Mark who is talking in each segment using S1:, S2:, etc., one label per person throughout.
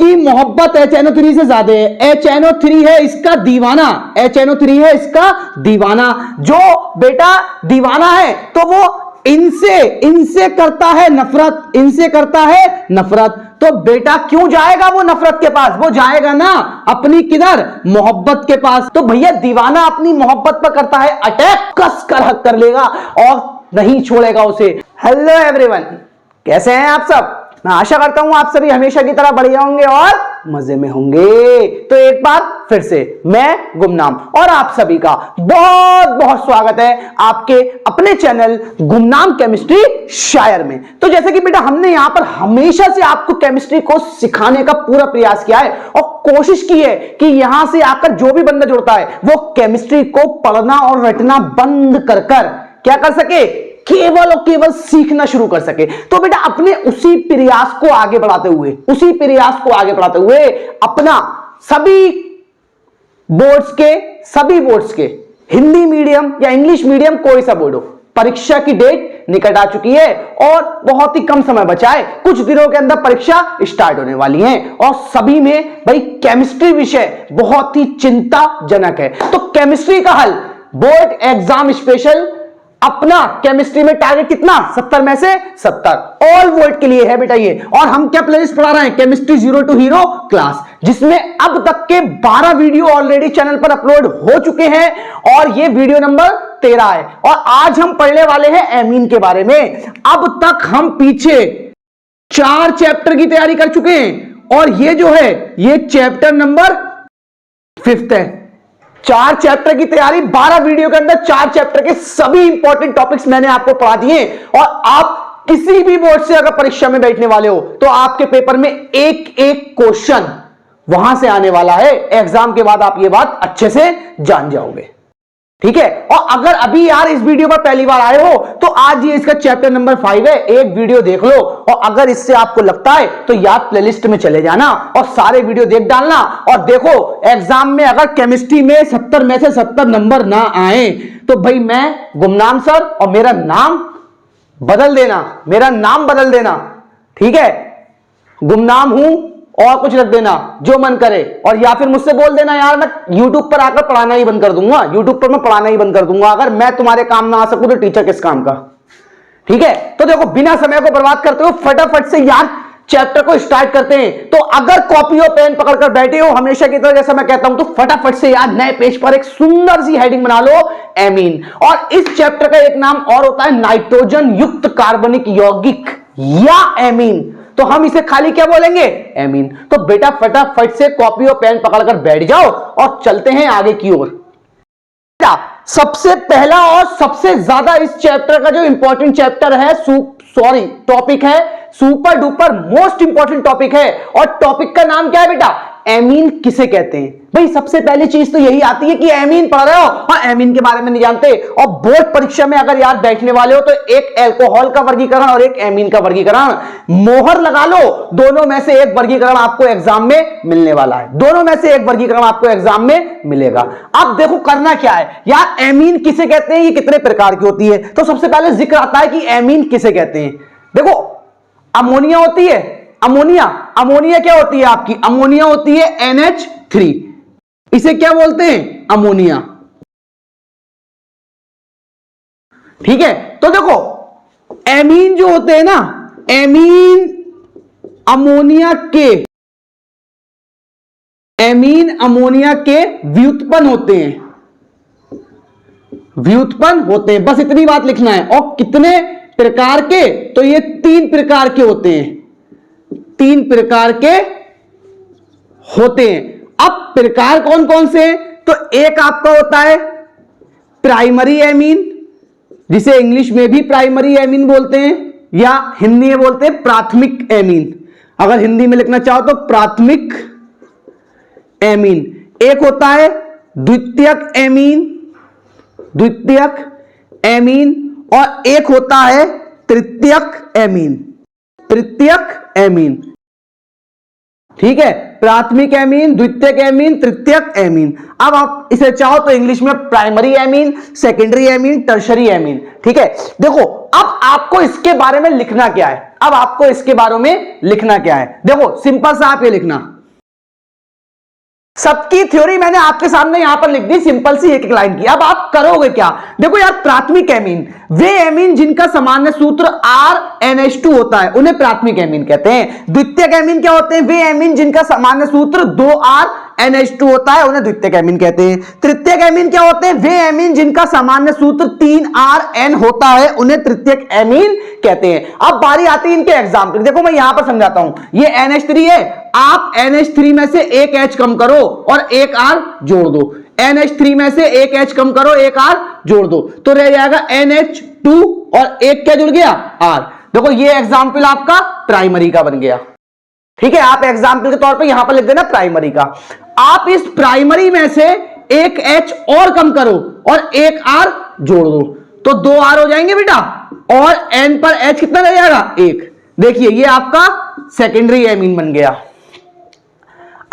S1: इसकी मोहब्बत HNO3 से ज्यादा है। HNO3 है इसका दीवाना, HNO3 है इसका दीवाना। जो बेटा दीवाना है तो वो इनसे करता है नफरत, इनसे करता है नफरत। तो बेटा क्यों जाएगा वो नफरत के पास? वो जाएगा ना अपनी किधर? मोहब्बत के पास। तो भैया दीवाना अपनी मोहब्बत पर करता है अटैक, कस कर हक कर लेगा और नहीं छोड़ेगा उसे। हेलो एवरीवन, कैसे हैं आप सब? मैं आशा करता हूं आप सभी हमेशा की तरह बढ़िया होंगे और मजे में होंगे। तो एक बार फिर से मैं गुमनाम और आप सभी का बहुत बहुत स्वागत है आपके अपने चैनल गुमनाम केमिस्ट्री शायर में। तो जैसे कि बेटा हमने यहां पर हमेशा से आपको केमिस्ट्री को सिखाने का पूरा प्रयास किया है और कोशिश की है कि यहां से आकर जो भी बंदा जुड़ता है वो केमिस्ट्री को पढ़ना और रटना बंद कर क्या कर सके, केवल और केवल सीखना शुरू कर सके। तो बेटा अपने उसी प्रयास को आगे बढ़ाते हुए अपना सभी बोर्ड्स के हिंदी मीडियम या इंग्लिश मीडियम कोई सा बोर्ड हो, परीक्षा की डेट निकट आ चुकी है और बहुत ही कम समय बचा है। कुछ दिनों के अंदर परीक्षा स्टार्ट होने वाली है और सभी में भाई केमिस्ट्री विषय बहुत ही चिंताजनक है। तो केमिस्ट्री का हल बोर्ड एग्जाम स्पेशल अपना केमिस्ट्री में टारगेट कितना? 70 में से 70 ऑल वर्ल्ड के लिए है बेटा ये। और हम क्या प्लेलिस्ट पढ़ा रहे हैं? Chemistry zero to hero class, जिसमें अब तक के 12 वीडियो ऑलरेडी चैनल पर अपलोड हो चुके हैं और ये वीडियो नंबर 13 है। और आज हम पढ़ने वाले हैं एमीन के बारे में। अब तक हम पीछे 4 चैप्टर की तैयारी कर चुके हैं और ये जो है ये चैप्टर नंबर 5 है। 4 चैप्टर की तैयारी, 12 वीडियो के अंदर 4 चैप्टर के सभी इंपॉर्टेंट टॉपिक्स मैंने आपको पढ़ा दिए। और आप किसी भी बोर्ड से अगर परीक्षा में बैठने वाले हो तो आपके पेपर में एक क्वेश्चन वहां से आने वाला है। एग्जाम के बाद आप ये बात अच्छे से जान जाओगे, ठीक है। और अगर अभी यार इस वीडियो पर पहली बार आए हो तो आज ये इसका चैप्टर नंबर 5 है, एक वीडियो देख लो और अगर इससे आपको लगता है तो यार प्लेलिस्ट में चले जाना और सारे वीडियो देख डालना। और देखो एग्जाम में अगर केमिस्ट्री में 70 में से 70 नंबर ना आए तो भाई मैं गुमनाम सर और मेरा नाम बदल देना, ठीक है। गुमनाम हूं और कुछ रख देना जो मन करे, और या फिर मुझसे बोल देना यार मैं YouTube पर आकर पढ़ाना ही बंद कर दूंगा, YouTube पर मैं पढ़ाना ही बंद कर दूंगा। अगर मैं तुम्हारे काम ना आ सकूं तो टीचर किस काम का, ठीक है। तो देखो बिना समय को बर्बाद करते हो फटाफट से यार चैप्टर को स्टार्ट करते हैं। तो अगर कॉपी और पेन पकड़कर बैठे हो हमेशा की तरह जैसा मैं कहता हूं तो फटाफट से यार नए पेज पर एक सुंदर सी हेडिंग बना लो, एमीन। और इस चैप्टर का एक नाम और होता है नाइट्रोजन युक्त कार्बनिक यौगिक या एमीन। तो हम इसे खाली क्या बोलेंगे? एमीन। तो बेटा फटाफट से कॉपी और पेन पकड़कर बैठ जाओ और चलते हैं आगे की ओर। सबसे पहला और सबसे ज्यादा इस चैप्टर का जो इंपॉर्टेंट चैप्टर है टॉपिक है, super duper most important topic है। और टॉपिक का नाम क्या है बेटा? एमीन किसे कहते हैं। भाई सबसे पहली चीज तो यही आती है कि एमीन पढ़ रहे हो और एमीन के बारे में नहीं जानते। और बोर्ड परीक्षा में अगर यार बैठने वाले हो तो एक अल्कोहल का वर्गीकरण और एक एमीन का वर्गीकरण मोहर लगा लो, दोनों में से एक वर्गीकरण आपको एग्जाम में मिलने वाला है, दोनों में से एक वर्गीकरण आपको एग्जाम में मिलेगा। अब देखो करना क्या है यार, एमीन किसे कहते हैं, ये कितने प्रकार की होती है। तो सबसे पहले जिक्र आता है कि एमीन किसे कहते हैं। देखो अमोनिया होती है, अमोनिया क्या होती है आपकी? अमोनिया होती है NH3, इसे क्या बोलते हैं? अमोनिया, ठीक है। तो देखो एमीन जो होते हैं ना, एमीन अमोनिया के व्युत्पन्न होते हैं, बस इतनी बात लिखना है। और कितने प्रकार के? तो ये 3 प्रकार के होते हैं, 3 प्रकार के होते हैं। अब प्रकार कौन कौन से हैं? तो एक आपका होता है प्राइमरी एमीन, जिसे इंग्लिश में भी प्राइमरी एमीन बोलते हैं या हिंदी में बोलते हैं प्राथमिक एमीन। अगर हिंदी में लिखना चाहो तो प्राथमिक एमीन। एक होता है द्वितीयक एमीन और एक होता है तृतीयक एमीन, ठीक है। प्राथमिक एमीन, द्वितीयक एमीन, तृतीयक एमीन। अब आप इसे चाहो तो इंग्लिश में primary amine, secondary amine, tertiary amine, ठीक है। देखो अब आपको इसके बारे में लिखना क्या है, देखो सिंपल सा आप ये लिखना, सबकी थ्योरी मैंने आपके सामने यहां पर लिख दी, सिंपल सी एक एक लाइन की। अब आप करोगे क्या? देखो यार, प्राथमिक एमीन, वे एमीन जिनका सामान्य सूत्र RNH2 होता है उन्हें प्राथमिक एमीन कहते हैं। द्वितीयक एमीन क्या होते हैं? वे एमीन जिनका सामान्य सूत्र 2RNH2 होता है उन्हें द्वितीयक एमीन कहते हैं। तृतीयक एमीन क्या होते हैं? वे एमीन जिनका सामान्य सूत्र 3RN होता है उन्हें तृतीयक एमीन कहते हैं। अब बारी आती है इनके एग्जाम्पल। देखो मैं यहां पर समझाता हूं, ये NH3 है, आप NH3 में से एक H कम करो और एक R जोड़ दो। NH3 में से एक H कम करो, एक R जोड़ दो, तो रह जाएगा NH2 और एक क्या जुड़ गया? R। देखो ये एग्जाम्पल आपका प्राइमरी का बन गया। ठीक है, आप एग्जाम्पल के तौर पे यहां पर लिख देना प्राइमरी का। आप इस प्राइमरी में से एक H और कम करो और एक R जोड़ दो, तो 2 R हो जाएंगे बेटा, और N पर H कितना रह जाएगा? 1। देखिए ये आपका सेकेंडरी एमीन बन गया।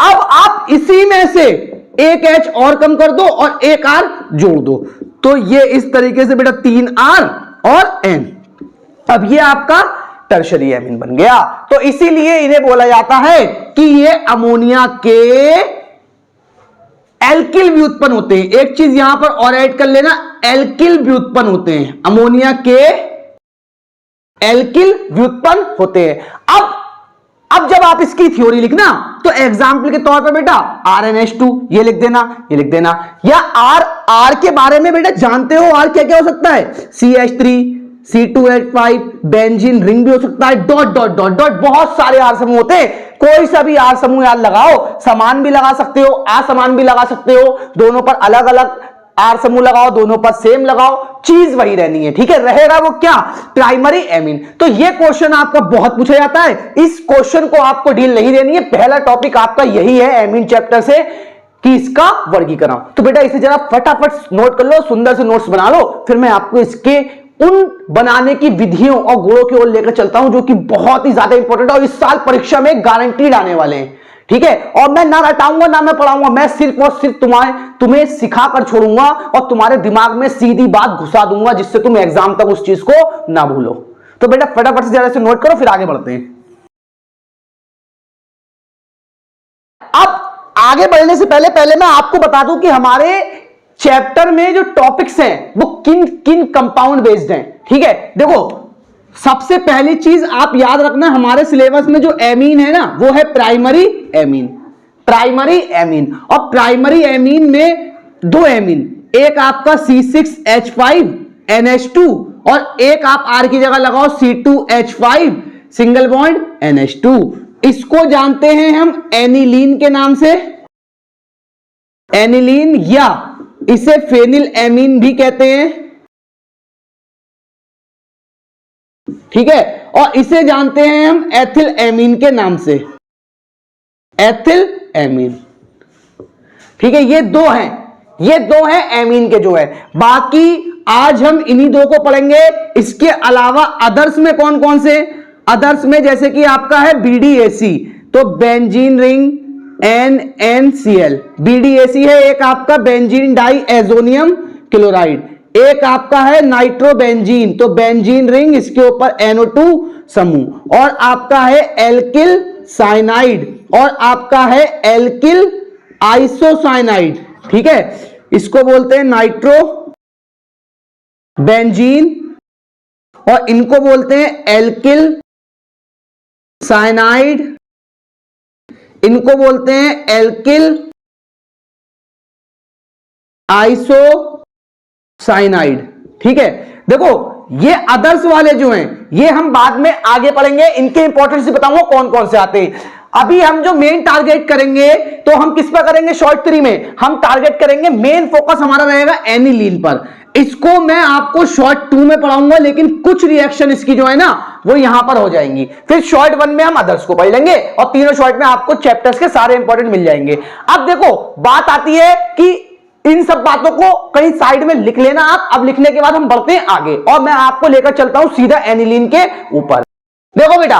S1: अब आप इसी में से एक H और कम कर दो और एक R जोड़ दो, तो ये इस तरीके से बेटा 3R और N। अब ये आपका टर्शरी एमीन बन गया। तो इसीलिए इन्हें बोला जाता है कि ये अमोनिया के एल्किल व्युत्पन्न होते हैं। एक चीज यहां पर और ऐड कर लेना, एल्किल व्युत्पन्न होते हैं, अमोनिया के एल्किल व्युत्पन्न होते हैं। अब जब आप इसकी थ्योरी लिखना तो एग्जाम्पल के तौर पर बेटा RNH2 ये लिख देना, ये लिख देना, या R के बारे में बेटा जानते हो R क्या क्या हो सकता है? CH3, C2H5, बेंजीन रिंग भी हो सकता है, डॉट डॉट डॉट डॉट, बहुत सारे R समूह होते हैं। कोई सा भी R समूह याद लगाओ, समान भी लगा सकते हो, असमान भी लगा सकते हो, दोनों पर अलग अलग R समूह लगाओ, दोनों पर सेम लगाओ, चीज वही रहनी है। ठीक है, रहेगा वो क्या? Primary amine. तो ये क्वेश्चन आपका बहुत पूछा जाता है, इस क्वेश्चन को आपको डील नहीं देनी है। पहला टॉपिक आपका यही है एमीन चैप्टर से कि इसका वर्गीकरण। तो बेटा इसे जरा फटाफट नोट कर लो, सुंदर से नोट्स बना लो, फिर मैं आपको इसके उन बनाने की विधियों और गुणों की ओर लेकर चलता हूं जो कि बहुत ही ज्यादा इंपॉर्टेंट है और इस साल परीक्षा में गारंटीड आने वाले हैं। ठीक है, और मैं ना रटाऊंगा ना मैं पढ़ाऊंगा, मैं सिर्फ और सिर्फ तुम्हें सिखा कर छोड़ूंगा और तुम्हारे दिमाग में सीधी बात घुसा दूंगा जिससे तुम एग्जाम तक उस चीज को ना भूलो। तो बेटा फटाफट से जरा से नोट करो, फिर आगे बढ़ते हैं। अब आगे बढ़ने से पहले मैं आपको बता दूं कि हमारे चैप्टर में जो टॉपिक्स हैं वो किन किन कंपाउंड बेस्ड हैं। ठीक है, देखो सबसे पहली चीज आप याद रखना, हमारे सिलेबस में जो एमीन है ना वो है प्राइमरी एमीन। प्राइमरी एमीन, और प्राइमरी एमीन में दो एमीन, एक आपका C6H5NH2 और एक आप R की जगह लगाओ C2H5 सिंगल बॉन्ड NH2। इसको जानते हैं हम एनिलीन के नाम से, एनिलीन, या इसे फेनिल एमीन भी कहते हैं। ठीक है, और इसे जानते हैं हम एथिल एमीन के नाम से, एथिल एमीन। ठीक है, ये दो हैं एमीन के जो है। बाकी आज हम इन्हीं दो को पढ़ेंगे। इसके अलावा अदर्स में कौन कौन से? अदर्स में जैसे कि आपका है BDAC, तो बेंजीन रिंग NNCl, BDAC है एक आपका बेंजीन डाई एजोनियम क्लोराइड, एक आपका है नाइट्रोबेंजीन, तो बेंजीन रिंग, इसके ऊपर NO2 समूह, और आपका है एल्किल साइनाइड, और आपका है एल्किल आइसोसाइनाइड। ठीक है, इसको बोलते हैं नाइट्रो बेंजीन और इनको बोलते हैं एल्किल साइनाइड, इनको बोलते हैं एल्किल आइसोसाइनाइड। ठीक है, देखो ये अदर्स वाले जो हैं ये हम बाद में आगे पढ़ेंगे, इनके इंपॉर्टेंस बताऊंगा कौन कौन से आते हैं। अभी हम जो मेन टारगेट करेंगे तो हम किस पर करेंगे? शॉर्ट 3 में हम टारगेट करेंगे, मेन फोकस हमारा रहेगा एनिलीन पर। इसको मैं आपको शॉर्ट 2 में पढ़ाऊंगा, लेकिन कुछ रिएक्शन इसकी जो है ना वो यहां पर हो जाएंगी। फिर शॉर्ट 1 में हम अदर्स को पढ़ लेंगे और तीनों शॉर्ट में आपको चैप्टर्स के सारे इंपॉर्टेंट मिल जाएंगे। अब देखो बात आती है कि इन सब बातों को कहीं साइड में लिख लेना आप। अब लिखने के बाद हम बढ़ते हैं आगे और मैं आपको लेकर चलता हूं सीधा एनिलीन के ऊपर। देखो बेटा,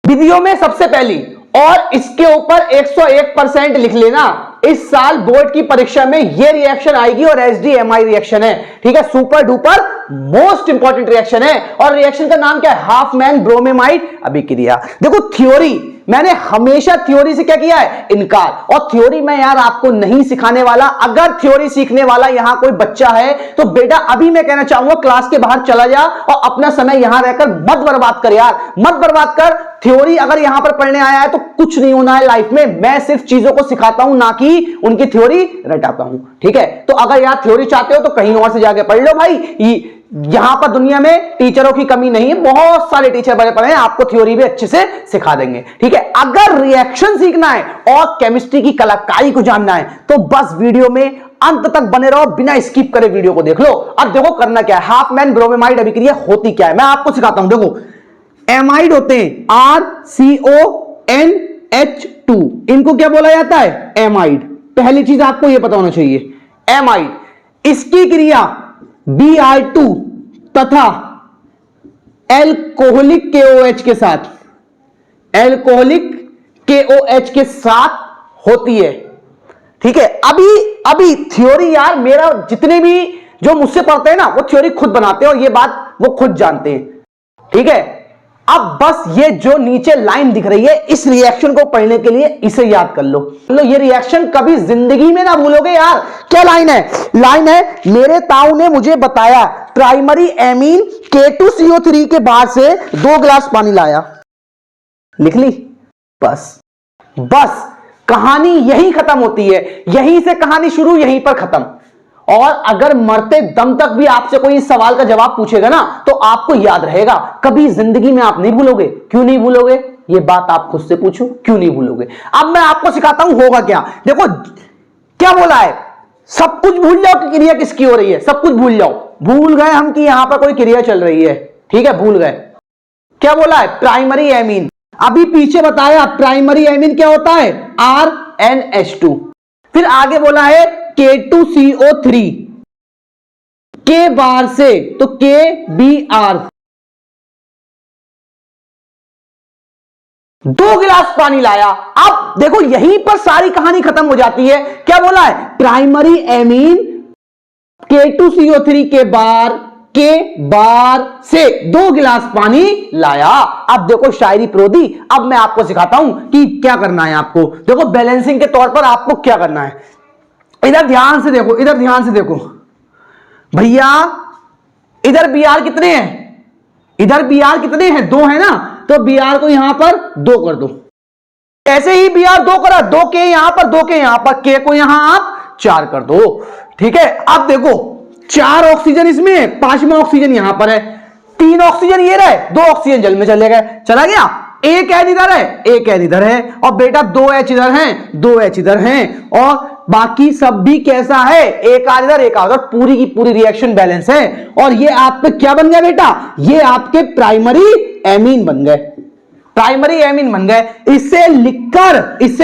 S1: विधियों में सबसे पहली और इसके ऊपर 101% लिख लेना, इस साल बोर्ड की परीक्षा में ये रिएक्शन आएगी और HDMI रिएक्शन है। ठीक है, super duper most important reaction है और रिएक्शन का नाम क्या है? हाफमैन ब्रोमेमाइड अभिक्रिया। देखो थ्योरी मैंने हमेशा थ्योरी से क्या किया है, इनकार। और थ्योरी मैं यार आपको नहीं सिखाने वाला। अगर थ्योरी सीखने वाला यहां कोई बच्चा है तो बेटा अभी मैं कहना चाहूंगा क्लास के बाहर चला जा और अपना समय यहां रहकर मत बर्बाद कर यार, मत बर्बाद कर। थ्योरी अगर यहां पर पढ़ने आया है तो कुछ नहीं होना है लाइफ में। मैं सिर्फ चीजों को सिखाता हूं, ना कि उनकी थ्योरी रटाता हूं, ठीक है। तो अगर यार थ्योरी चाहते हो तो कहीं और से जाके पढ़ लो भाई। यहां पर दुनिया में टीचरों की कमी नहीं है, बहुत सारे टीचर बड़े पड़े हैं, आपको थ्योरी भी अच्छे से सिखा देंगे, ठीक है। अगर रिएक्शन सीखना है और केमिस्ट्री की कलाकारी को जानना है तो बस वीडियो में अंत तक बने रहो, बिना स्किप करे वीडियो को देख लो। अब देखो करना क्या है, हाफ मैन ब्रोमेमाइड अभिक्रिया होती क्या है मैं आपको सिखाता हूं। देखो एमाइड होते हैं RCONH2, इनको क्या बोला जाता है, एमाइड। पहली चीज आपको यह पता होना चाहिए, एमाइड, इसकी क्रिया Br2 तथा एल्कोहलिक KOH के साथ, एल्कोहलिक KOH के साथ होती है, ठीक है। अभी थ्योरी यार मेरा जितने भी जो मुझसे पढ़ते हैं ना वो थ्योरी खुद बनाते हैं और ये बात वो खुद जानते हैं, ठीक है। अब बस ये जो नीचे लाइन दिख रही है इस रिएक्शन को पढ़ने के लिए इसे याद कर लो। ये रिएक्शन कभी जिंदगी में ना भूलोगे यार। क्या लाइन है, लाइन है, मेरे ताऊ ने मुझे बताया प्राइमरी एमीन K2CO3 के बाद से 2 गिलास पानी लाया। लिख ली, बस बस कहानी यहीं खत्म होती है, यहीं से कहानी शुरू, यहीं पर खत्म। और अगर मरते दम तक भी आपसे कोई इस सवाल का जवाब पूछेगा ना तो आपको याद रहेगा, कभी जिंदगी में आप नहीं भूलोगे। क्यों नहीं भूलोगे, ये बात आप खुद से पूछो, क्यों नहीं भूलोगे। अब मैं आपको सिखाता हूं होगा क्या। देखो क्या बोला है, सब कुछ भूल जाओ कि क्रिया किसकी हो रही है, सब कुछ भूल जाओ। भूल गए हम कि यहां पर कोई क्रिया चल रही है, ठीक है, भूल गए। क्या बोला है, प्राइमरी एमीन। अभी पीछे बताया प्राइमरी एमीन क्या होता है, RNH2। फिर आगे बोला है K2CO3 के बार से तो KBr, 2 गिलास पानी लाया। अब देखो यहीं पर सारी कहानी खत्म हो जाती है। क्या बोला है, प्राइमरी एमीन K2CO3 के बार से 2 गिलास पानी लाया। अब देखो शायरी प्रोदी, अब मैं आपको सिखाता हूं कि क्या करना है आपको। देखो बैलेंसिंग के तौर पर आपको क्या करना है, इधर ध्यान से देखो, इधर ध्यान से देखो भैया, इधर Br कितने हैं, इधर Br कितने हैं, 2 है ना, तो Br को यहां पर 2 कर दो। ऐसे ही Br 2 करा, 2 के यहां पर, 2 के यहां पर, K को यहां आप 4 कर दो, ठीक है। अब देखो 4 ऑक्सीजन इसमें है, 5वां ऑक्सीजन यहां पर है, 3 ऑक्सीजन ये रहे, 2 ऑक्सीजन जल में चले गए, चला गया। एक एच इधर है, एक एच इधर है, और बेटा 2 H इधर हैं, 2 H इधर हैं, और बाकी सब भी कैसा है, एक आध इधर एक आध, पूरी की पूरी रिएक्शन बैलेंस है। और ये आपके क्या बन गया बेटा, ये आपके प्राइमरी एमीन बन गए, प्राइमरी एमीन बन गए। इसे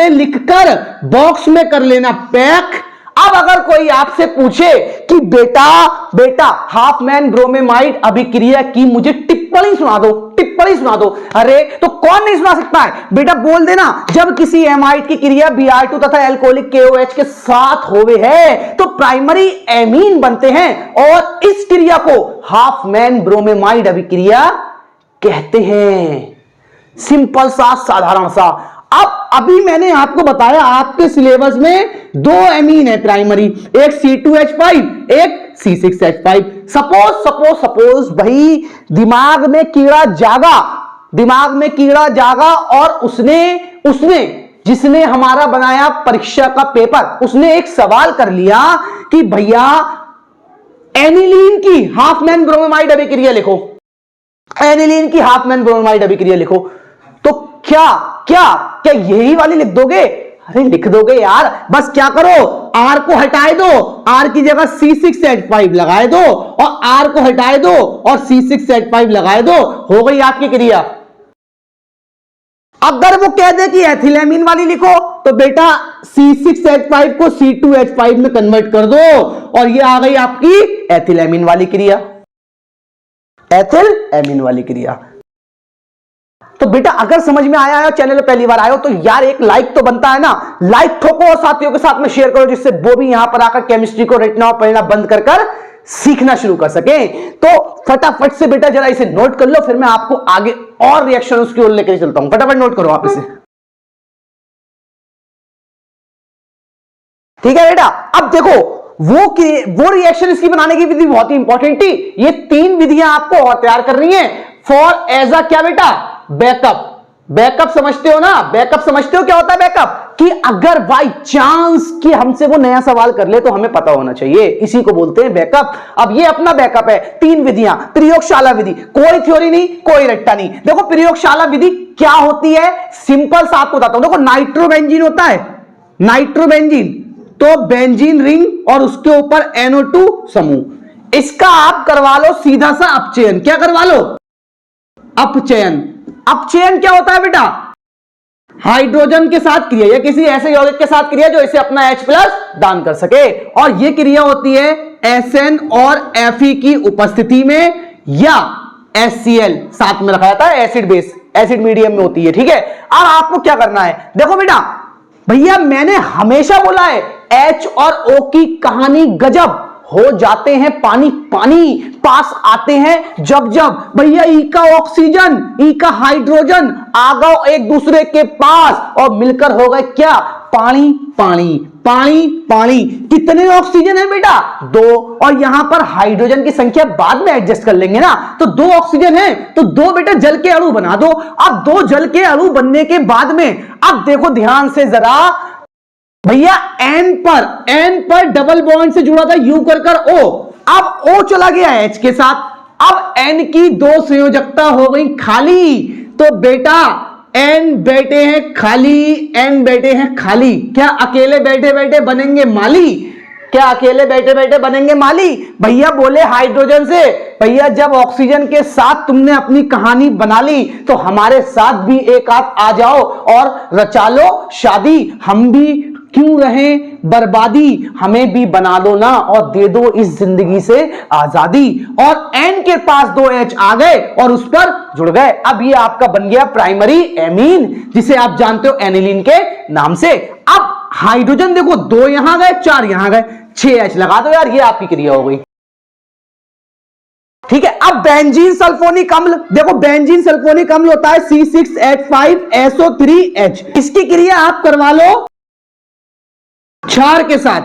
S1: लिखकर बॉक्स में कर लेना पैक। अब अगर कोई आपसे पूछे कि बेटा हाफ मैन ब्रोमेमाइड अभिक्रिया की मुझे टिप्पणी सुना दो, टिप्पणी सुना दो, अरे तो कौन नहीं सुना सकता है बेटा, बोल देना। जब किसी एमाइड की क्रिया Br2 तथा एल्कोहलिक KOH के साथ होवे है तो प्राइमरी एमीन बनते हैं और इस क्रिया को हाफ मैन ब्रोमेमाइड अभिक्रिया कहते हैं। सिंपल सा, साधारण सा। अब अभी मैंने आपको बताया आपके सिलेबस में 2 एमीन है प्राइमरी, एक C2H5 एक C6H5। सपोज भाई दिमाग में कीड़ा जागा और उसने जिसने हमारा बनाया परीक्षा का पेपर, उसने एक सवाल कर लिया कि भैया एनिलीन की हाफ मैन ब्रोमेमाइड अभिक्रिया लिखो, एनिलीन की हाफ मैन ब्रोमेमाइड अभिक्रिया लिखो। तो क्या यही वाली लिख दोगे, अरे लिख दोगे यार। बस क्या करो, R को हटाए दो, R की जगह C6H5 लगाए दो, और R को हटाए दो और C6H5 लगाए दो, हो गई आपकी क्रिया। अगर वो कह दे कि एथिलेमीन वाली लिखो तो बेटा C6H5 को C2H5 में कन्वर्ट कर दो और ये आ गई आपकी एथिलेमीन वाली क्रिया, एथिलेमीन वाली क्रिया। तो बेटा अगर समझ में आया है, चैनल पे पहली बार आए हो तो यार एक लाइक तो बनता है ना, लाइक ठोको और साथियों के साथ में शेयर करो, जिससे वो भी यहां पर आकर केमिस्ट्री को रटना और पढ़ना बंद कर सीखना शुरू कर सके। तो फटाफट से बेटा जरा इसे नोट कर लो, फिर मैं आपको आगे और रिएक्शन उसकी ओर लेकर चलता हूं। फटाफट नोट करो आप इसे। ठीक है बेटा। अब देखो वो रिएक्शन इसकी बनाने की विधि बहुत ही इंपॉर्टेंट थी। ये 3 विधियां आपको और तैयार करनी है फॉर एज अ क्या बेटा, बैकअप। बैकअप समझते हो ना, बैकअप समझते हो क्या होता है बैकअप, कि अगर बाई चांस कि हमसे वो नया सवाल कर ले तो हमें पता होना चाहिए, इसी को बोलते हैं बैकअप। अब ये अपना बैकअप है। 3 विधियां, प्रयोगशाला विधि, कोई थ्योरी नहीं, कोई रट्टा नहीं। देखो प्रयोगशाला विधि क्या होती है, सिंपल सा आपको बताता हूं। देखो नाइट्रोबेंजीन होता है, नाइट्रोबेंजीन, तो बेंजीन रिंग और उसके ऊपर NO2 समूह, इसका आप करवा लो सीधा सा अपचयन। क्या करवा लो, अपचयन। अपचयन क्या होता है बेटा, हाइड्रोजन के साथ क्रिया या किसी ऐसे यौगिक के साथ क्रिया जो इसे अपना H+ दान कर सके, और यह क्रिया होती है SN और Fe की उपस्थिति में, या HCl साथ में रखा जाता है, एसिड बेस, एसिड मीडियम में होती है। ठीक है, अब आपको क्या करना है, देखो बेटा भैया मैंने हमेशा बोला है H और O की कहानी गजब, हो जाते हैं पानी पानी, पास आते हैं जब जब भैया ई का ऑक्सीजन ई का हाइड्रोजन आ गए एक दूसरे के पास और मिलकर हो गए क्या, पानी पानी पानी पानी। कितने ऑक्सीजन है बेटा, 2, और यहां पर हाइड्रोजन की संख्या बाद में एडजस्ट कर लेंगे ना, तो 2 ऑक्सीजन है तो 2 बेटा जल के अणु बना दो। अब 2 जल के अणु बनने के बाद में अब देखो ध्यान से जरा भैया N पर डबल बॉन्ड से जुड़ा था U कर O, अब O चला गया H के साथ, अब N की 2 संयोजकता हो गई खाली, तो बेटा N बैठे हैं खाली, N बैठे हैं खाली। क्या अकेले बैठे बैठे बनेंगे माली, क्या अकेले बैठे बैठे बनेंगे माली, भैया बोले हाइड्रोजन से भैया जब ऑक्सीजन के साथ तुमने अपनी कहानी बना ली तो हमारे साथ भी एक आप आ जाओ और रचा लो शादी, हम भी क्यों रहे बर्बादी, हमें भी बना दो ना और दे दो इस जिंदगी से आजादी। और N के पास 2 H आ गए और उस पर जुड़ गए। अब ये आपका बन गया प्राइमरी एमीन, जिसे आप जानते हो एनिलीन के नाम से। अब हाइड्रोजन देखो 2 यहां गए, 4 यहां गए, 6 H लगा दो यार, ये आपकी क्रिया हो गई। ठीक है, अब बेंजीन सल्फोनिक अम्ल, देखो बेंजीन सल्फोनिक अम्ल होता है C6H5SO3H, इसकी क्रिया आप करवा लो क्षार के साथ।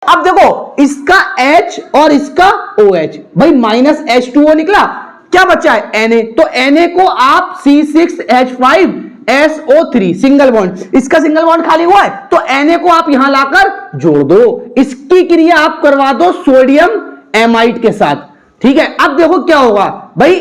S1: अब देखो इसका H और इसका OH, भाई -H2O निकला, क्या बचा है Na, तो Na को आप C6H5SO3 सिंगल बॉन्ड, इसका सिंगल बॉन्ड खाली हुआ है तो Na को आप यहां लाकर जोड़ दो, इसकी क्रिया आप करवा दो सोडियम एमाइड के साथ। ठीक है, अब देखो क्या होगा भाई,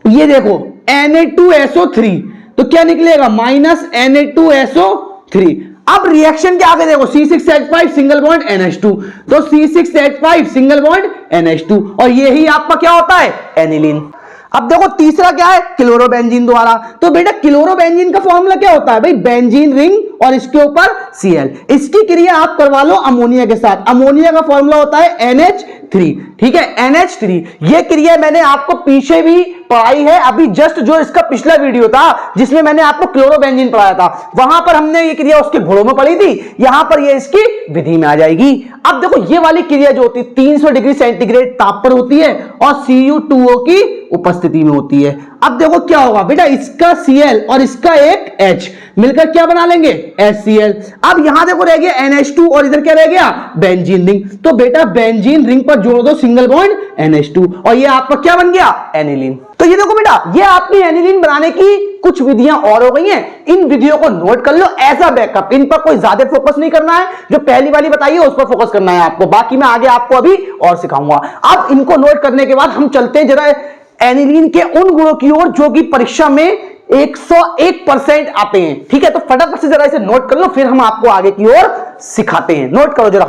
S1: ये देखो Na2SO3, तो क्या निकलेगा -Na2SO3। अब रिएक्शन के आगे देखो C6H5 सिंगल बॉन्ड NH2, तो C6H5 सिंगल बॉन्ड NH2, और यही आपका क्या होता है एनिलीन। अब देखो तीसरा क्या है, क्लोरोबेंजीन द्वारा, तो बेटा क्लोरोबेंजीन का फॉर्मूला क्या होता है भाई, बेंजीन रिंग और इसके ऊपर Cl, इसकी क्रिया आप करवा लो अमोनिया के साथ, अमोनिया का फॉर्मूला होता है NH3। ठीक है, NH3, ये क्रिया मैंने आपको पीछे भी पढ़ाई है, अभी जस्ट जो इसका पिछला वीडियो था जिसमें मैंने आपको क्लोरोबेंजीन पढ़ाया था, वहां पर हमने ये क्रिया उसके घोड़ों में पढ़ी थी, यहां पर ये इसकी विधि में आ जाएगी। अब देखो ये वाली क्रिया जो होती है 300 डिग्री सेंटीग्रेड ताप पर होती है और Cu2O की उपस्थिति में होती है। अब देखो क्या होगा बेटा, इसका Cl और इसका एक H मिलकर क्या बना लेंगे, HCl। अब यहां देखो रह गया NH2 और इधर क्या रह गया, बेंजीन रिंग, तो बेटा बेंजीन रिंग पर जोड़ दो सिंगल बॉन्ड NH2 और ये आपका क्या बन गया, एनिलीन। तो ये देखो बेटा, ये आपकी एनिलीन बनाने की कुछ विधियां और हो गई हैं, इन विधियों को नोट कर लो एज अ बैकअप, इन पर कोई ज्यादा फोकस नहीं करना है, जो पहली वाली बताइए उस पर फोकस करना है आपको, बाकी मैं आगे आपको अभी और सिखाऊंगा। अब इनको नोट करने के बाद हम चलते हैं जरा एनिलीन के उन गुणों की ओर जो कि परीक्षा में 101% आते हैं। ठीक है, तो फटाफट से जरा इसे नोट कर लो, फिर हम आपको आगे की ओर सिखाते हैं। नोट करो जरा,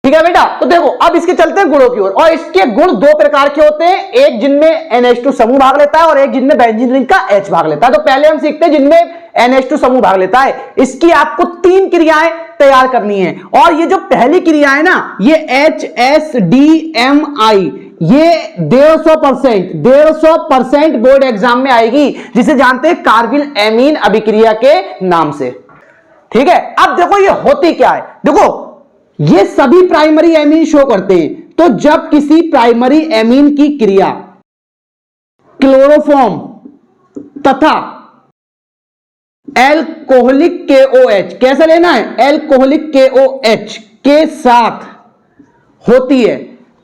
S1: ठीक है बेटा। तो देखो अब इसके चलते हैं गुणों की ओर, और इसके गुण 2 प्रकार के होते हैं, एक जिनमें NH2 समूह भाग लेता है और एक जिनमें बेंजीन रिंग का H भाग लेता है। तो पहले हम सीखते हैं जिनमें NH2 समूह भाग लेता है, इसकी आपको 3 क्रियाएं तैयार करनी है, और ये जो पहली क्रिया है ना, ये HSDMI, ये 150% बोर्ड एग्जाम में आएगी, जिसे जानते हैं कार्बिल एमीन अभिक्रिया के नाम से। ठीक है, अब देखो ये होती क्या है, देखो ये सभी प्राइमरी एमीन शो करते हैं। तो जब किसी प्राइमरी एमीन की क्रिया क्लोरोफॉर्म तथा एल्कोहलिक KOH कैसे लेना है, एल्कोहलिक KOH के साथ होती है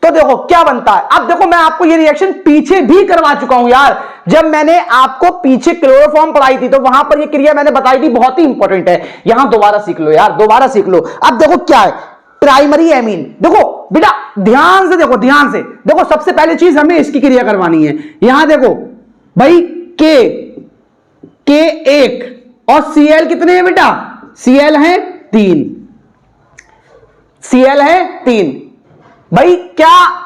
S1: तो देखो क्या बनता है। अब देखो मैं आपको ये रिएक्शन पीछे भी करवा चुका हूं यार, जब मैंने आपको पीछे क्लोरोफॉर्म पढ़ाई थी तो वहां पर ये क्रिया मैंने बताई थी, बहुत ही इंपॉर्टेंट है, यहां दोबारा सीख लो यार, दोबारा सीख लो। अब देखो क्या है प्राइमरी एमीन, देखो बेटा ध्यान से देखो, ध्यान से देखो, सबसे पहली चीज हमें इसकी क्रिया करवानी है। यहां देखो भाई के एक और Cl कितने हैं बेटा, Cl है 3, Cl है 3। भाई क्या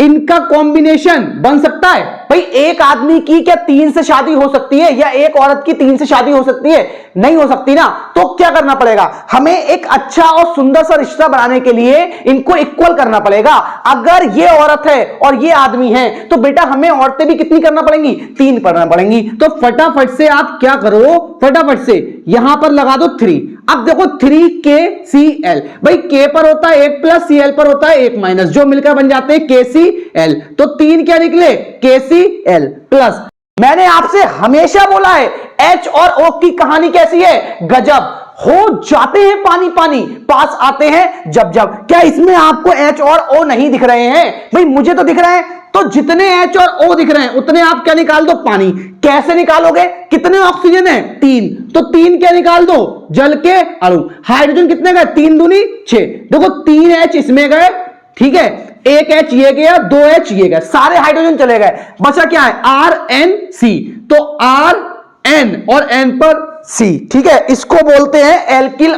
S1: इनका कॉम्बिनेशन बन सकता है? भाई एक आदमी की क्या 3 से शादी हो सकती है, या एक औरत की 3 से शादी हो सकती है? नहीं हो सकती ना। तो क्या करना पड़ेगा हमें, एक अच्छा और सुंदर सा रिश्ता बनाने के लिए इनको इक्वल करना पड़ेगा। अगर ये औरत है और ये आदमी है तो बेटा हमें औरतें भी कितनी करना पड़ेंगी, 3 करना पड़ेंगी। तो फटाफट से आप क्या करो, फटाफट से यहां पर लगा दो 3। अब देखो 3KCl, भाई K पर होता है 1 प्लस, Cl पर होता है 1 माइनस, जो मिलकर बन जाते हैं KCl। तो 3 क्या निकले, KCl प्लस। मैंने आपसे हमेशा बोला है H और O की कहानी कैसी है, गजब। हो जाते हैं पानी पानी, पास आते हैं जब जब। क्या इसमें आपको H और O नहीं दिख रहे हैं? भाई मुझे तो दिख रहे हैं। तो जितने H और O दिख रहे हैं उतने आप क्या निकाल दो, पानी। कैसे निकालोगे, कितने ऑक्सीजन है 3, तो 3 क्या निकाल दो, जल के अणु। हाइड्रोजन कितने गए, 3 दूनी 6, देखो 3 H इसमें गए, ठीक है, 1 H ये गया, 2 H ये गया, सारे हाइड्रोजन चले गए, बचा क्या है RNC। तो RN और N पर C, ठीक है, इसको बोलते हैं एल्किल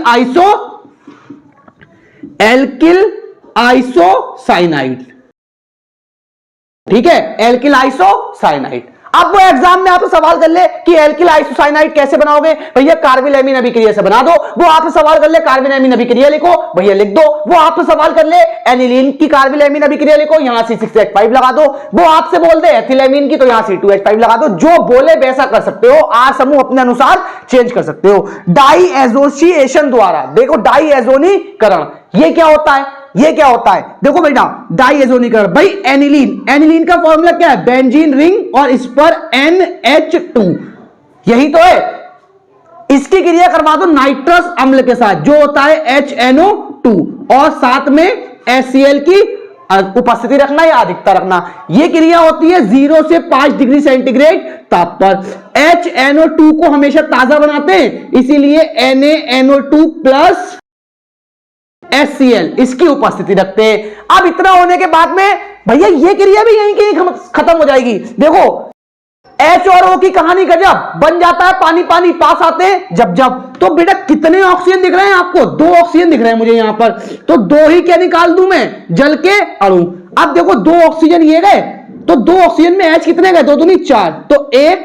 S1: आइसोसाइनाइड, ठीक है, एल्किल आइसोसाइनाइड। अब वो एग्जाम में आपसे सवाल कर ले कि एल्किल आइसोसाइनाइड कैसे बनाओगे, भैया कार्बिल अभिक्रिया से बना दो। वो आपसे सवाल कर ले कार्बिल अभिक्रिया लिखो, भैया लिख दो। वो आपसे सवाल कर ले एनिलीन की कार्बिल अभिक्रिया लिखो, यहां C6H5 लगा दो। वो आपसे बोल दे एथिलेमीन की, तो यहां C2H5 लगा दो। जो बोले वैसा कर सकते हो, आर समूह अपने अनुसार चेंज कर सकते हो डाई एसोसिएशन द्वारा। देखो डाई एजोनीकरण, ये क्या होता है, ये क्या होता है, देखो बेटा डाई एजोनीकरण। भाई एनिलीन, एनिलीन का फॉर्मूला क्या है, बेंजीन रिंग और इस पर NH2, यही तो है। इसकी क्रिया करवा दो नाइट्रस अम्ल के साथ, जो होता है HNO2, और साथ में HCl की उपस्थिति रखना या अधिकता रखना। यह क्रिया होती है 0 से 5 डिग्री सेंटीग्रेड ताप पर। HNO2 को हमेशा ताजा बनाते हैं, इसीलिए NaNO2 प्लस HCl इसकी उपस्थिति रखते हैं। अब इतना होने के बाद में भैया ये क्रिया भी यहीं कहीं खत्म हो जाएगी। देखो H और O की कहानी गजब, बन जाता है पानी पानी, पास आते हैं जब जब। तो बेटा कितने ऑक्सीजन दिख रहे हैं आपको, 2 ऑक्सीजन दिख रहे हैं मुझे यहां पर, तो 2 ही क्या निकाल दूं मैं, जल के अणु। अब देखो 2 ऑक्सीजन ये गए, तो 2 ऑक्सीजन में H कितने गए, 2 दूनी 4, तो 1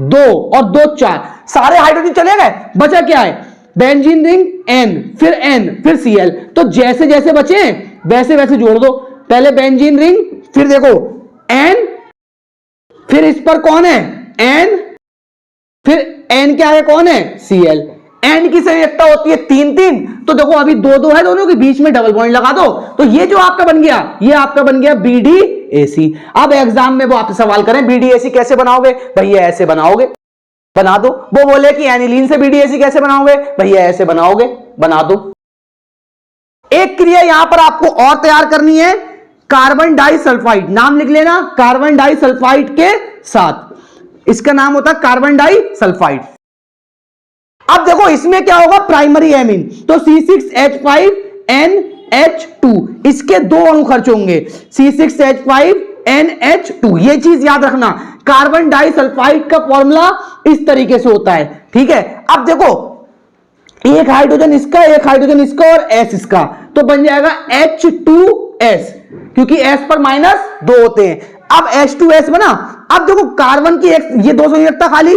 S1: 2 और 2 4, सारे हाइड्रोजन चले गए, बचा क्या है बेंजीन रिंग N, फिर Cl। तो जैसे जैसे बचे वैसे वैसे जोड़ दो, पहले बेंजीन रिंग, फिर देखो N, फिर इस पर कौन है N, फिर N क्या है कौन है Cl। N की संयुक्ता होती है 3-3, तो देखो अभी 2-2 है, दोनों के बीच में डबल बॉन्ड लगा दो, तो ये जो आपका बन गया, ये आपका बन गया BDAC। अब एग्जाम में वो आपसे सवाल करें BDAC कैसे बनाओगे, भैया ऐसे बनाओगे, बना दो। वो बोले कि एनिलीन से BDAC कैसे बनाओगे, भैया ऐसे बनाओगे, बना दो। एक क्रिया यहां पर आपको और तैयार करनी है, कार्बन डाइसल्फाइड, नाम लिख लेना, कार्बन डाइसल्फाइड के साथ, इसका नाम होता है कार्बन डाइसल्फाइड। अब देखो इसमें क्या होगा, प्राइमरी एमीन, तो C6H5NH2, इसके 2 अणु खर्च होंगे, C6H5NH2, ये चीज याद रखना। कार्बन डाइसल्फाइड का फॉर्मूला इस तरीके से होता है, ठीक है। अब देखो एक हाइड्रोजन इसका, एक हाइड्रोजन इसका और S इसका, तो बन जाएगा H2S, क्योंकि S पर -2 होते हैं। अब H2S बना। अब देखो कार्बन की ये 2 संयुक्ता खाली,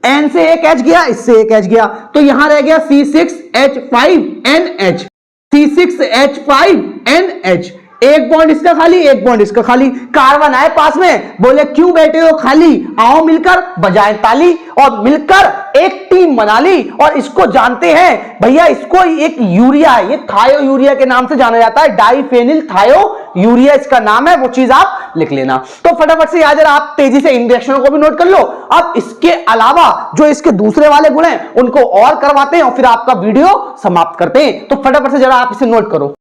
S1: N से एक H गया, इससे एक H गया, तो यहां रह गया C6H5NH, C6H5NH, एक बॉन्ड इसका खाली, एक बॉन्ड इसका खाली। कार्बन आए पास में, बोले क्यों बैठे हो खाली, आओ मिलकर बजाएं ताली, और मिलकर एक टीम बना ली और इसको जानते हैं भैया, इसको एक यूरिया है, ये थायो यूरिया के नाम से जाना जाता है, डाइफेनिल थायो यूरिया इसका नाम है, वो चीज आप लिख लेना। तो फटाफट से याद, आप तेजी से इन रिएक्शनों को भी नोट कर लो। अब इसके अलावा जो इसके दूसरे वाले गुण हैं उनको और करवाते हैं और फिर आपका वीडियो समाप्त करते हैं। तो फटाफट से जरा आप इसे नोट करो।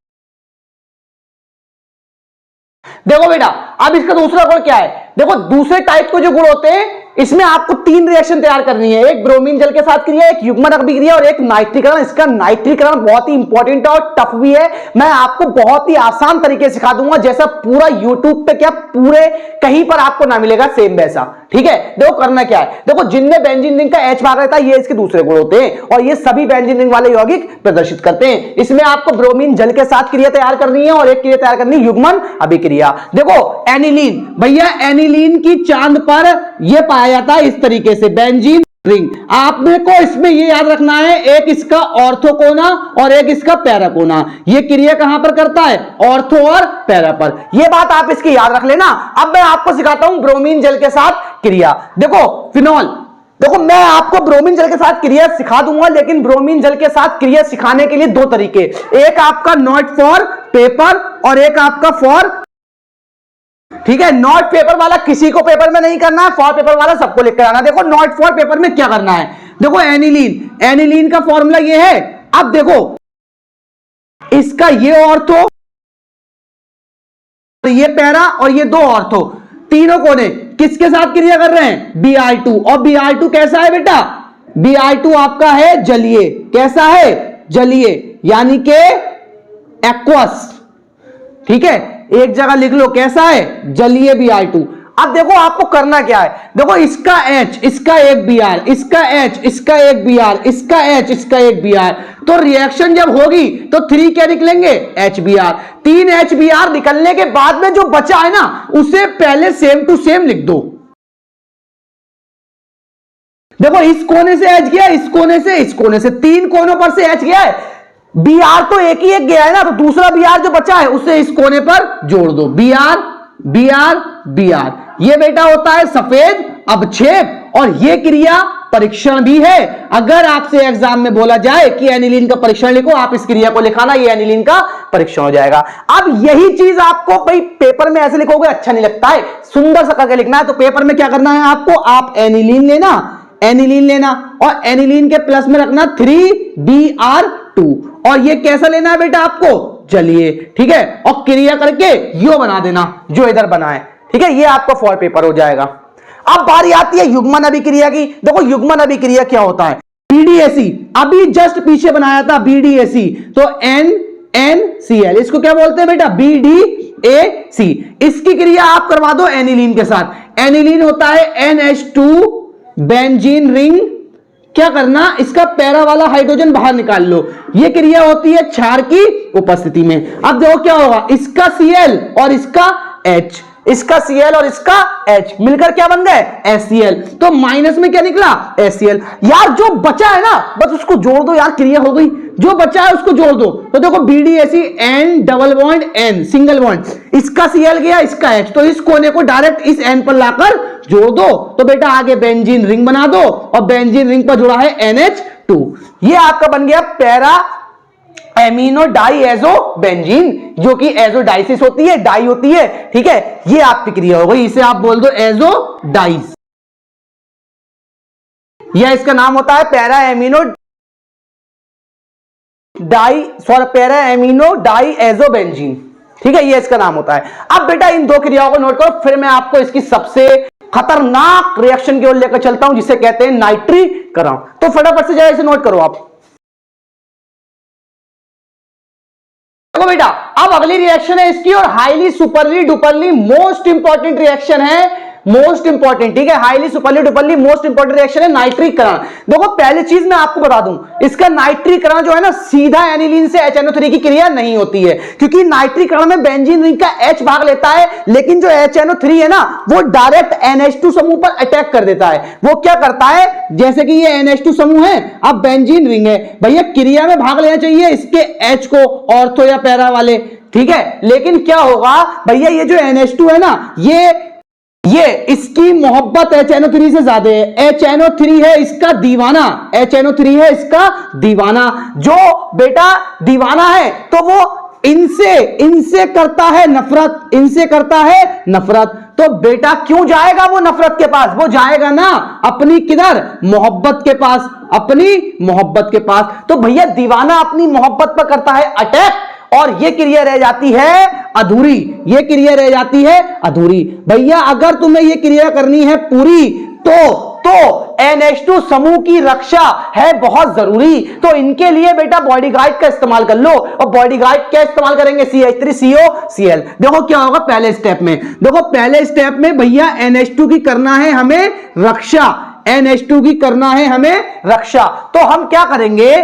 S1: देखो बेटा, अब इसका दूसरा गुण क्या है? देखो, दूसरे टाइप के जो गुण होते हैं इसमें आपको 3 रिएक्शन तैयार करनी है, एक ब्रोमीन जल के साथ क्रिया, एक युग्मन अभिक्रिया और एक नाइट्रीकरण। इसका नाइट्रीकरण बहुत ही इंपॉर्टेंट और टफ भी है, मैं आपको बहुत ही आसान तरीके से सिखा दूंगा, जैसा पूरा यूट्यूब पे क्या पूरे कहीं पर आपको ना मिलेगा सेम वैसा। ठीक है, देखो करना क्या है, देखो जिनमें बेंजीन रिंग का H भाग रहता है ये इसके दूसरे गुण होते हैं और ये सभी बेंजीन रिंग वाले यौगिक प्रदर्शित करते हैं। इसमें आपको ब्रोमीन जल के साथ क्रिया तैयार करनी है और एक क्रिया तैयार करनी है युग्मन अभिक्रिया। देखो एनिलीन, भैया एनिलीन की चांद पर यह पाया जाता है इस तरीके से, बेंजीन रिंग। आपने को इसमें ये याद रखना है, एक इसका ऑर्थो कोना और एक इसका पैरा कोना। ये क्रिया कहां पर करता है? ऑर्थो और पैरा पर। ये बात आप इसकी याद रख लेना। अब मैं आपको सिखाता हूं ब्रोमीन जल के साथ क्रिया। देखो फिनॉल, देखो मैं आपको ब्रोमीन जल के साथ क्रिया सिखा दूंगा, लेकिन ब्रोमीन जल के साथ क्रिया सिखाने के लिए 2 तरीके, एक आपका नोट फॉर पेपर और एक आपका फॉर, ठीक है, नोट पेपर वाला किसी को पेपर में नहीं करना है, फॉर पेपर वाला सबको लिख कर आना। देखो नोट फॉर पेपर में क्या करना है, देखो एनिलीन, एनिलीन का फॉर्मूला ये है। अब देखो इसका ये ऑर्थो, ये पैरा और ये 2 ऑर्थो, तीनों कोने किसके साथ क्रिया कर रहे हैं? Br2। और Br2 कैसा है बेटा? Br2 आपका है जलीय। कैसा है? जलीय, यानी कि एक्वस। ठीक है, एक जगह लिख लो कैसा है? जलीय Br2। अब देखो आपको करना क्या है, देखो इसका H, इसका एक Br, इसका H, इसका एक Br, इसका H, इसका एक Br, तो रिएक्शन जब होगी तो 3 क्या निकलेंगे? HBr। 3 HBr निकलने के बाद में जो बचा है ना उसे पहले सेम टू सेम लिख दो। देखो इस कोने से H गया, इस कोने से, इस कोने से, 3 कोनों पर से H गया है। Br तो एक ही एक गया है ना, तो दूसरा Br जो बचा है उसे इस कोने पर जोड़ दो। Br Br Br, ये बेटा होता है सफेद अवक्षेप और ये क्रिया परीक्षण भी है। अगर आपसे एग्जाम में बोला जाए कि एनिलीन का परीक्षण लिखो, आप इस क्रिया को लिखाना, ये एनिलीन का परीक्षण हो जाएगा। अब यही चीज आपको भाई पेपर में ऐसे लिखोगे अच्छा नहीं लगता है, सुंदर सा करके लिखना है। तो पेपर में क्या करना है आपको, आप एनिलीन लेना, एनिलीन लेना और एनिलीन के प्लस में रखना 3Br2 और ये कैसा लेना है बेटा आपको? जलीय। ठीक है, और क्रिया करके यो बना देना जो इधर बना है। ठीक है, ये आपका फॉर पेपर हो जाएगा। अब बारी आती है युग्मन अभिक्रिया की। देखो युग्मन अभिक्रिया क्या होता है? BDAC, अभी जस्ट पीछे बनाया था BDAC, तो NNCl, इसको क्या बोलते हैं बेटा? BDAC। इसकी क्रिया आप करवा दो एनिलीन के साथ। एनिलीन होता है NH2 बेंजीन रिंग, क्या करना, इसका पैरा वाला हाइड्रोजन बाहर निकाल लो। यह क्रिया होती है क्षार की उपस्थिति में। अब देखो क्या होगा, इसका Cl और इसका H, इसका Cl और इसका H मिलकर क्या बन गए? HCl। तो माइनस में क्या निकला? HCl। यार जो बचा है ना बस उसको जोड़ दो यार, क्रिया हो गई। जो बचा है उसको जोड़ दो। तो देखो BDAC N double bond N single bond, इसका Cl गया, इसका H, तो इस कोने को डायरेक्ट इस N पर लाकर जोड़ दो। तो बेटा आगे बेंजीन रिंग बना दो और बेंजीन रिंग पर जुड़ा है NH2। ये आपका बन गया para amino di azo benzene, जो कि एजोडाइसिस होती है, डाई होती है। ठीक है, ये आपकी क्रिया हो गई, इसे आप बोल दो एजो डाइस, यह इसका नाम होता है para amino di, sorry para amino di azo benzene. ठीक है, ये इसका नाम होता है। अब बेटा इन 2 क्रियाओं को नोट करो, फिर मैं आपको इसकी सबसे खतरनाक रिएक्शन की ओर लेकर चलता हूं जिसे कहते हैं नाइट्रीकरण। तो फटाफट से जरा इसे नोट करो आप। देखो बेटा, अब अगली रिएक्शन है इसकी और हाईली सुपरली डुपरली मोस्ट इंपॉर्टेंट रिएक्शन है, मोस्ट इंपॉर्टेंट। ठीक है, हाईली सुपरली डुपरली मोस्ट इंपॉर्टेंट रिएक्शन है नाइट्रीकरण। देखो पहली चीज मैं आपको बता दूं, इसका नाइट्रीकरण जो है ना सीधा एनिलीन से HNO3 की क्रिया नहीं होती है, क्योंकि नाइट्रीकरण में बेंजीन रिंग का H भाग लेता है, लेकिन जो HNO3 है ना वो डायरेक्ट NH2 समूह पर अटैक कर देता है। वो क्या करता है, जैसे कि ये NH2 समूह है, अब बेंजीन रिंग है, भैया क्रिया में भाग लेना चाहिए इसके H को, ऑर्थो या पैरा वाले। ठीक है, लेकिन क्या होगा भैया, ये जो NH2 है ना ये ये इसकी मोहब्बत HNO3 से ज्यादा है। HNO3 है इसका दीवाना, HNO3 है इसका दीवाना। जो बेटा दीवाना है तो वो इनसे करता है नफरत, इनसे करता है नफरत। तो बेटा क्यों जाएगा वो नफरत के पास? वो जाएगा ना अपनी किधर? मोहब्बत के पास, अपनी मोहब्बत के पास। तो भैया दीवाना अपनी मोहब्बत पर करता है अटैक और ये क्रिया रह जाती है अधूरी, ये क्रिया रह जाती है अधूरी। भैया अगर तुम्हें ये क्रिया करनी है पूरी तो NH2 समूह की रक्षा है बहुत जरूरी। तो इनके लिए बेटा बॉडीगार्ड का इस्तेमाल कर लो। और बॉडीगार्ड क्या इस्तेमाल करेंगे? CH3COCl। देखो क्या होगा पहले स्टेप में, देखो पहले स्टेप में भैया NH2 की करना है हमें रक्षा, NH2 की करना है हमें रक्षा। तो हम क्या करेंगे?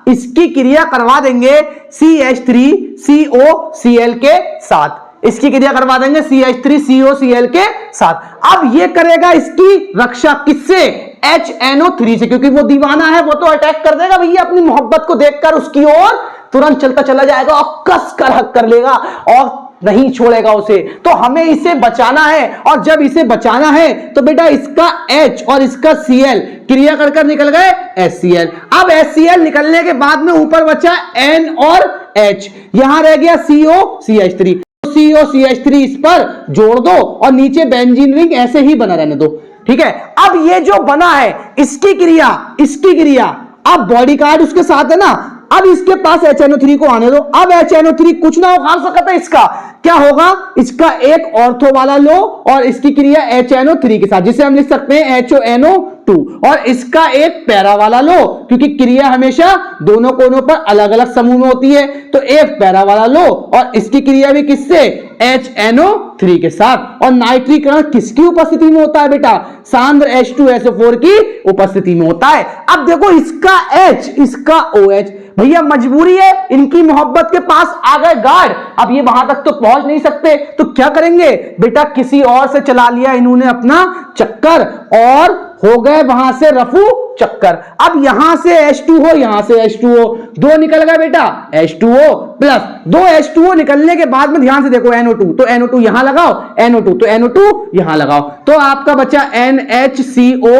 S1: इसकी क्रिया करवा देंगे CH3COCl के साथ, इसकी क्रिया करवा देंगे CH3COCl के साथ। अब ये करेगा इसकी रक्षा किससे? HNO3 से, क्योंकि वो दीवाना है, वो तो अटैक कर देगा भैया अपनी मोहब्बत को देखकर उसकी ओर तुरंत चलता चला जाएगा और कस कर हक कर लेगा और नहीं छोड़ेगा उसे। तो हमें इसे बचाना है और जब इसे बचाना है तो बेटा इसका H और इसका Cl क्रिया कर कर निकल गए HCl। अब HCl निकलने के बाद में ऊपर बचा N और H, यहां रह गया CO CH3। COCH3 इस पर जोड़ दो और नीचे बेंजीन रिंग ऐसे ही बना रहने दो, ठीक है। अब ये जो बना है इसकी क्रिया अब बॉडीगार्ड उसके साथ है ना, अब इसके पास HNO3 को आने दो। अब HNO3 कुछ ना उखाड़ सकता है, इसका क्या होगा? इसका एक ऑर्थो वाला लो और इसकी क्रिया HNO3 के साथ, जिसे हम लिख सकते हैं HONO2, और इसका एक पैरा वाला लो, क्योंकि क्रिया हमेशा दोनों कोनों पर अलग अलग समूह में होती है। तो एक पैरा वाला लो और इसकी क्रिया भी किससे? HNO3 के साथ। और नाइट्रीकरण किसकी उपस्थिति में होता है बेटा? सांद्र H2SO4 की उपस्थिति में होता है। अब देखो इसका H, इसका OH, भैया मजबूरी है, इनकी मोहब्बत के पास आ गए गार्ड, अब ये वहां तक तो पहुंच नहीं सकते। तो क्या करेंगे बेटा? किसी और से चला लिया इन्होंने अपना चक्कर और हो गए वहां से रफू चक्कर। अब यहां से H2O, यहां से H2O, दो निकल गए बेटा H2O प्लस दो H2O निकलने के बाद में ध्यान से देखो NO2, तो NO2 यहां लगाओ, NO2 तो NO2 यहां लगाओ, तो आपका बचा NHCO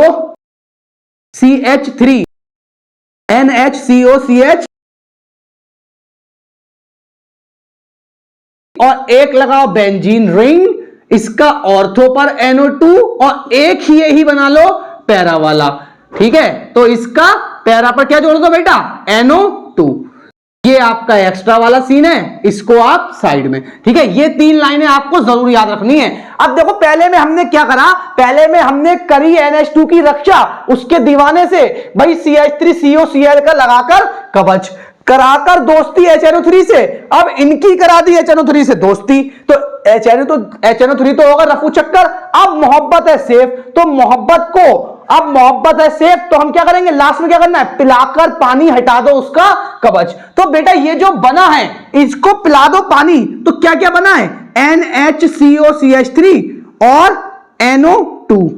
S1: CH3, NHCOCH और एक लगाओ बेंजीन रिंग इसका ऑर्थो पर NO2 और एक ही यही बना लो पैरा वाला, ठीक है। तो इसका पैरा पर क्या जोड़ दो बेटा? NO2। ये आपका एक्स्ट्रा वाला सीन है, इसको आप साइड में, ठीक है। ये तीन लाइनें आपको जरूर याद रखनी है। अब देखो पहले में हमने क्या करा? पहले में हमने करी NH2 की रक्षा उसके दीवाने से, भाई CH3COCl का लगाकर कवच, कराकर दोस्ती HNO3 से। अब इनकी करा दी HNO3 से दोस्ती, तो HNO3 तो होगा रफू चक्कर। अब मोहब्बत है सेफ, तो मोहब्बत को, अब मोहब्बत है सेफ तो हम क्या करेंगे? लास्ट में क्या करना है? पिलाकर पानी हटा दो उसका कवच। तो बेटा ये जो बना है इसको पिला दो पानी, तो क्या क्या बना है? NHCOCH3 और NO2।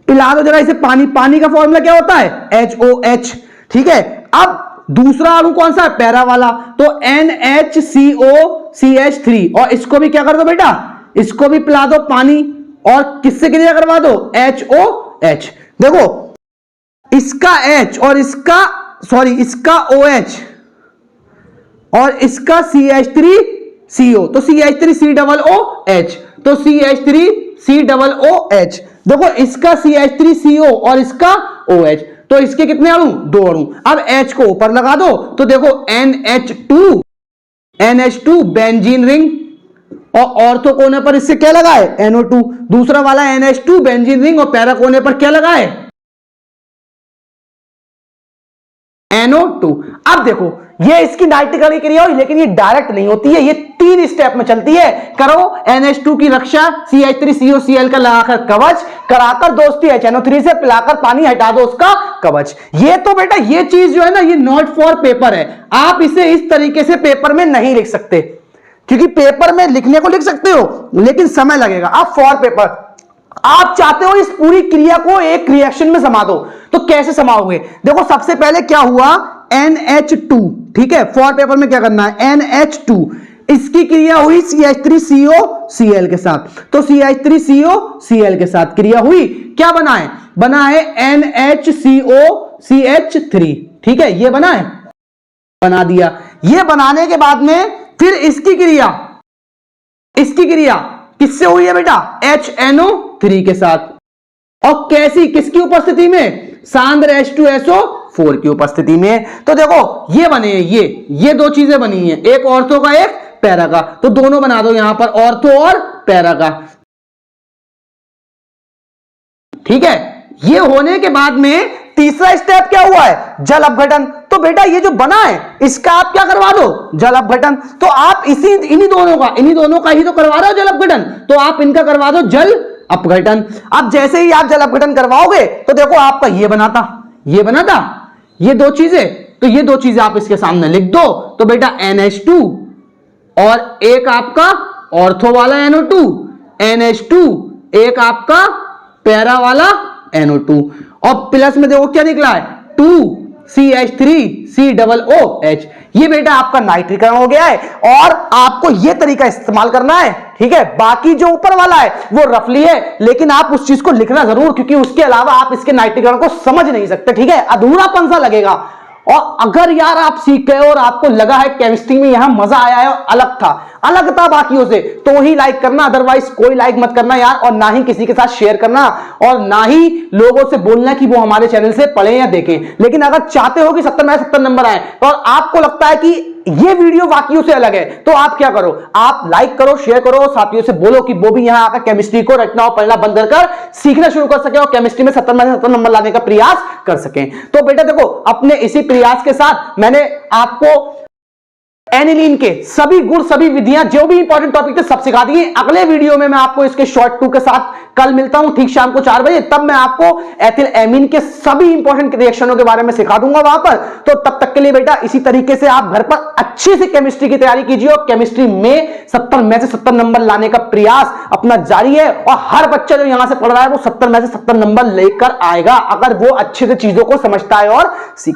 S1: पिला दो जरा इसे पानी, पानी का फॉर्मूला क्या होता है? HOH, ठीक है। अब दूसरा अणु कौन सा है? पैरा वाला, तो NHCOCH3 और इसको भी क्या कर दो बेटा? इसको भी पिला दो पानी और किससे क्रिया करवा दो? HOH। देखो इसका H और इसका इसका OH और इसका CH3CO, तो CH3COOH, तो CH3COOH। देखो इसका CH3CO और इसका OH, तो इसके कितने अणु? दो अणु। अब H को ऊपर लगा दो, तो देखो NH2 बेंजीन रिंग और ऑर्थो कोने पर इससे क्या लगा है? NO2। दूसरा वाला NH2 बेंजीन रिंग और पैरा कोने पर क्या लगा है? NO2। अब देखो ये इसकी नाइट्रीकरण की क्रिया हुई, लेकिन ये डायरेक्ट नहीं होती है, ये तीन स्टेप में चलती है। करो NH2 की रक्षा, CH3COCl का लगाकर कवच, कराकर दोस्ती HNO3 से, पिलाकर पानी हटा दो उसका कवच। ये तो बेटा ये चीज जो है ना, ये नॉट फॉर पेपर है। आप इसे इस तरीके से पेपर में नहीं लिख सकते, क्योंकि पेपर में लिखने को लिख सकते हो लेकिन समय लगेगा। आप फॉर पेपर आप चाहते हो इस पूरी क्रिया को एक रिएक्शन में समा दो, तो कैसे समाओगे? देखो सबसे पहले क्या हुआ? NH2, ठीक है। फॉर पेपर में क्या करना है? NH2 इसकी क्रिया हुई CH3COCl के साथ, तो CH3COCl के साथ क्रिया हुई, क्या बना है, बना है NHCOCH3, ठीक है, ये बना है, बना दिया। ये बनाने के बाद में फिर इसकी क्रिया किससे हुई है बेटा, HNO3 के साथ, और कैसी, किसकी उपस्थिति में, सांद्र H2SO4 की उपस्थिति में। तो देखो ये बने, ये दो चीजें बनी हैं, एक ऑर्थो का एक पैरा का, तो दोनों बना दो यहां पर, ऑर्थो और पैरा का, ठीक है। ये होने के बाद में तीसरा स्टेप क्या हुआ है, जल अपघटन। तो बेटा ये जो बना है इसका आप क्या करवा दो, जल अपघटन। तो आप इन्हीं दोनों का ही तो करवा रहे हो जल अपघटन, तो आप इनका करवा दो जल अपघटन। अब जैसे ही आप जल अपघटन करवाओगे तो देखो आपका ये बनाता ये दो चीजें, तो ये दो चीजें आप इसके सामने लिख दो। तो बेटा NH2 और एक आपका ऑर्थो वाला NO2, NH2 एक आपका पैरा वाला NO2, और प्लस में देखो क्या निकला है, 2CH3COOH। ये बेटा आपका नाइट्रीकरण हो गया है, और आपको ये तरीका इस्तेमाल करना है, ठीक है। बाकी जो ऊपर वाला है वो रफली है, लेकिन आप उस चीज को लिखना जरूर, क्योंकि उसके अलावा आप इसके नाइट्रीकरण को समझ नहीं सकते, ठीक है, अधूरापन सा लगेगा। और अगर यार आप सीख गए और आपको लगा है केमिस्ट्री में यहां मजा आया है और अलग था बाकियों से, तो ही लाइक करना, अदरवाइज कोई लाइक मत करना यार, और ना ही किसी के साथ शेयर करना, और ना ही लोगों से बोलना कि वो हमारे चैनल से पढ़ें या देखें। लेकिन अगर चाहते हो कि 70 में 70 नंबर आए, और आपको लगता है कि ये वीडियो बाकियों से अलग है, तो आप क्या करो, आप लाइक करो, शेयर करो, साथियों से बोलो कि वो भी यहां आकर केमिस्ट्री को रटना और पढ़ना बंद कर सीखना शुरू कर सके, और केमिस्ट्री में 70 में 70 नंबर लाने का प्रयास कर सकें। तो बेटा देखो, अपने इसी प्रयास के साथ मैंने आपको एनिलीन के सभी गुण, सभी विधियां, जो भी इंपॉर्टेंट टॉपिक थे सब सिखा दिए। अगले वीडियो में मैं आपको इसके शॉर्ट 2 के साथ कल मिलता हूं, ठीक शाम को 4 बजे, तब मैं आपको एथिल एमीन के सभी इंपॉर्टेंट रिएक्शनों के बारे में सिखा दूंगा वहां पर। तो तब तक के लिए बेटा इसी तरीके से आप घर पर अच्छे से केमिस्ट्री की तैयारी कीजिए, और केमिस्ट्री में 70 में से 70 नंबर लाने का प्रयास अपना जारी है, और हर बच्चा जो यहां से पढ़ रहा है वो 70 में से 70 नंबर लेकर आएगा, अगर वो अच्छे से चीजों को समझता है और सीखता है।